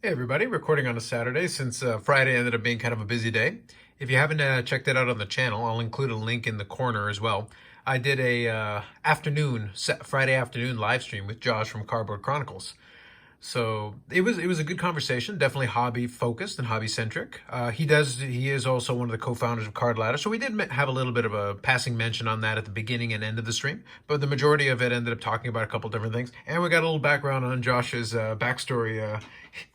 Hey everybody, recording on a Saturday since Friday ended up being kind of a busy day. If you haven't checked it out on the channel, I'll include a link in the corner as well. I did a Friday afternoon live stream with Josh from Cardboard Chronicles. So it was a good conversation, definitely hobby focused and hobby centric. He is also one of the co-founders of Card Ladder, so we did have a little bit of a passing mention on that at the beginning and end of the stream, but the majority of it ended up talking about a couple different things, and we got a little background on Josh's backstory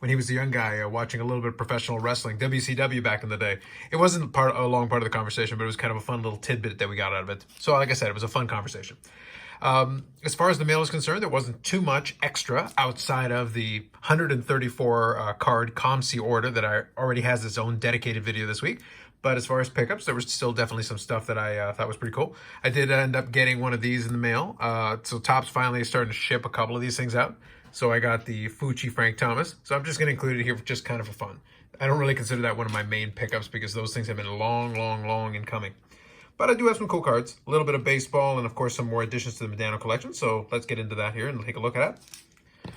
when he was a young guy watching a little bit of professional wrestling, WCW back in the day. It wasn't a long part of the conversation, but it was kind of a fun little tidbit that we got out of it. So like I said, it was a fun conversation. As far as the mail is concerned, there wasn't too much extra outside of the 134 card COMC order that already has its own dedicated video this week. But as far as pickups, there was still definitely some stuff that I thought was pretty cool. I did end up getting one of these in the mail. So Topps finally is starting to ship a couple of these things out. So I got the Fucci Frank Thomas. So I'm just going to include it here just kind of for fun. I don't really consider that one of my main pickups because those things have been long in coming. But I do have some cool cards, a little bit of baseball, and of course some more additions to the Modano collection. So let's get into that here and take a look at it.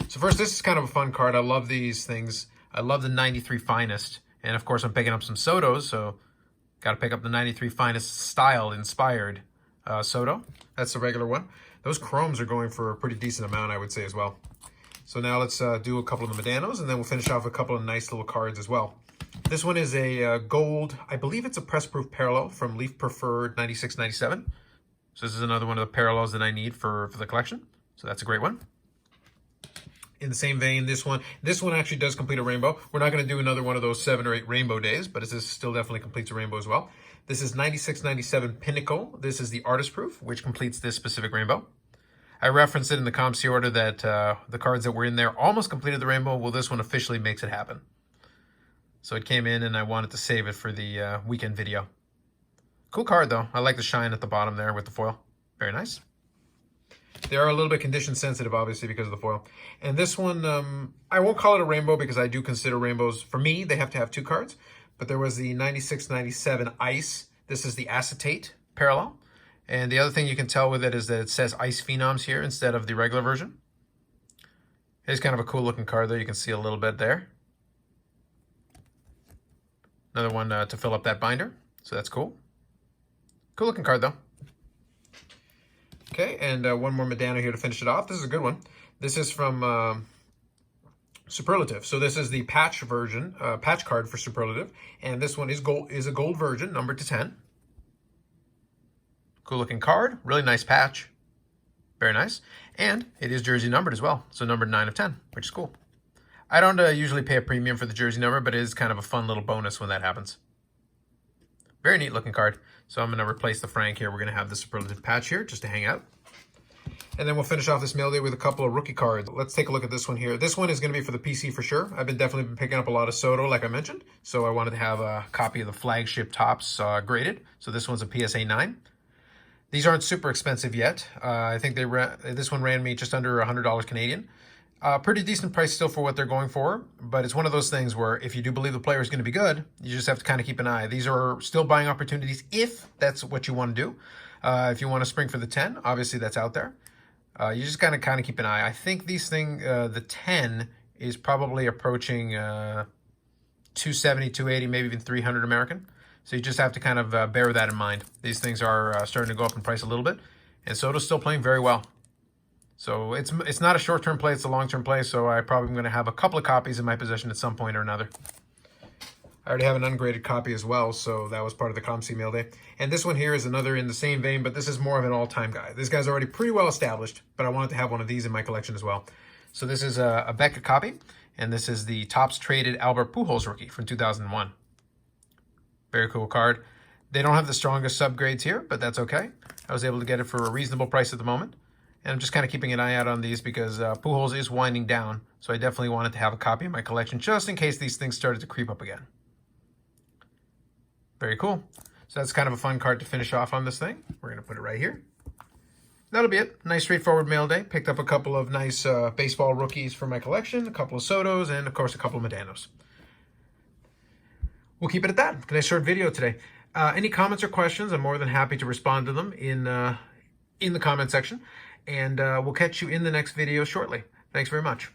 So first, this is kind of a fun card. I love these things. I love the 93 Finest. And of course, I'm picking up some Sotos, so got to pick up the 93 Finest style inspired Soto. That's the regular one. Those chromes are going for a pretty decent amount, I would say, as well. So now let's do a couple of the Modanos, and then we'll finish off with a couple of nice little cards as well. This one is a gold, I believe it's a press-proof parallel from Leaf Preferred 96-97. So this is another one of the parallels that I need for the collection. So that's a great one. In the same vein, this one actually does complete a rainbow. We're not going to do another one of those 7 or 8 rainbow days, but this still definitely completes a rainbow as well. This is 96-97 Pinnacle. This is the artist proof, which completes this specific rainbow. I referenced it in the COMC order that the cards that were in there almost completed the rainbow. Well, this one officially makes it happen. So it came in and I wanted to save it for the weekend video. Cool card though. I like the shine at the bottom there with the foil. Very nice. They are a little bit condition sensitive, obviously, because of the foil. And this one, I won't call it a rainbow because I do consider rainbows, for me, they have to have 2 cards. But there was the 96-97 Ice. This is the acetate parallel. And the other thing you can tell with it is that it says Ice Phenoms here instead of the regular version. It's kind of a cool looking card though. You can see a little bit there. Another one to fill up that binder. So that's cool. Cool looking card though. Okay, and one more Modano here to finish it off. This is a good one. This is from Superlative. So this is the patch version, patch card for Superlative. And this one is a gold version, numbered to 10. Cool looking card, really nice patch. Very nice. And it is jersey numbered as well. So numbered 9 of 10, which is cool. I don't usually pay a premium for the jersey number, but it is kind of a fun little bonus when that happens. Very neat looking card. So I'm going to replace the Frank here. We're going to have the Superlative patch here just to hang out. And then we'll finish off this mail day with a couple of rookie cards. Let's take a look at this one here. This one is going to be for the PC for sure. I've definitely been picking up a lot of Soto, like I mentioned. So I wanted to have a copy of the flagship Topps graded. So this one's a PSA 9. These aren't super expensive yet. I think this one ran me just under $100 Canadian. Pretty decent price still for what they're going for, but it's one of those things where if you do believe the player is going to be good, you just have to kind of keep an eye. These are still buying opportunities if that's what you want to do. If you want to spring for the 10, obviously that's out there. You just kind of keep an eye. I think these things, the 10 is probably approaching 270, 280, maybe even 300 American. So you just have to kind of bear that in mind. These things are starting to go up in price a little bit, and Soto's still playing very well. So it's not a short-term play, it's a long-term play, so I probably am going to have a couple of copies in my possession at some point or another. I already have an ungraded copy as well, so that was part of the COMC mail day. And this one here is another in the same vein, but this is more of an all-time guy. This guy's already pretty well established, but I wanted to have one of these in my collection as well. So this is a Beckett copy, and this is the Topps traded Albert Pujols rookie from 2001. Very cool card. They don't have the strongest subgrades here, but that's okay. I was able to get it for a reasonable price at the moment. And I'm just kind of keeping an eye out on these because Pujols is winding down. So I definitely wanted to have a copy in my collection just in case these things started to creep up again. Very cool. So that's kind of a fun card to finish off on this thing. We're going to put it right here. That'll be it. Nice straightforward mail day. Picked up a couple of nice baseball rookies for my collection, a couple of Sotos, and of course a couple of Modanos. We'll keep it at that. Nice short video today. Any comments or questions, I'm more than happy to respond to them in the comment section. And we'll catch you in the next video shortly. Thanks very much.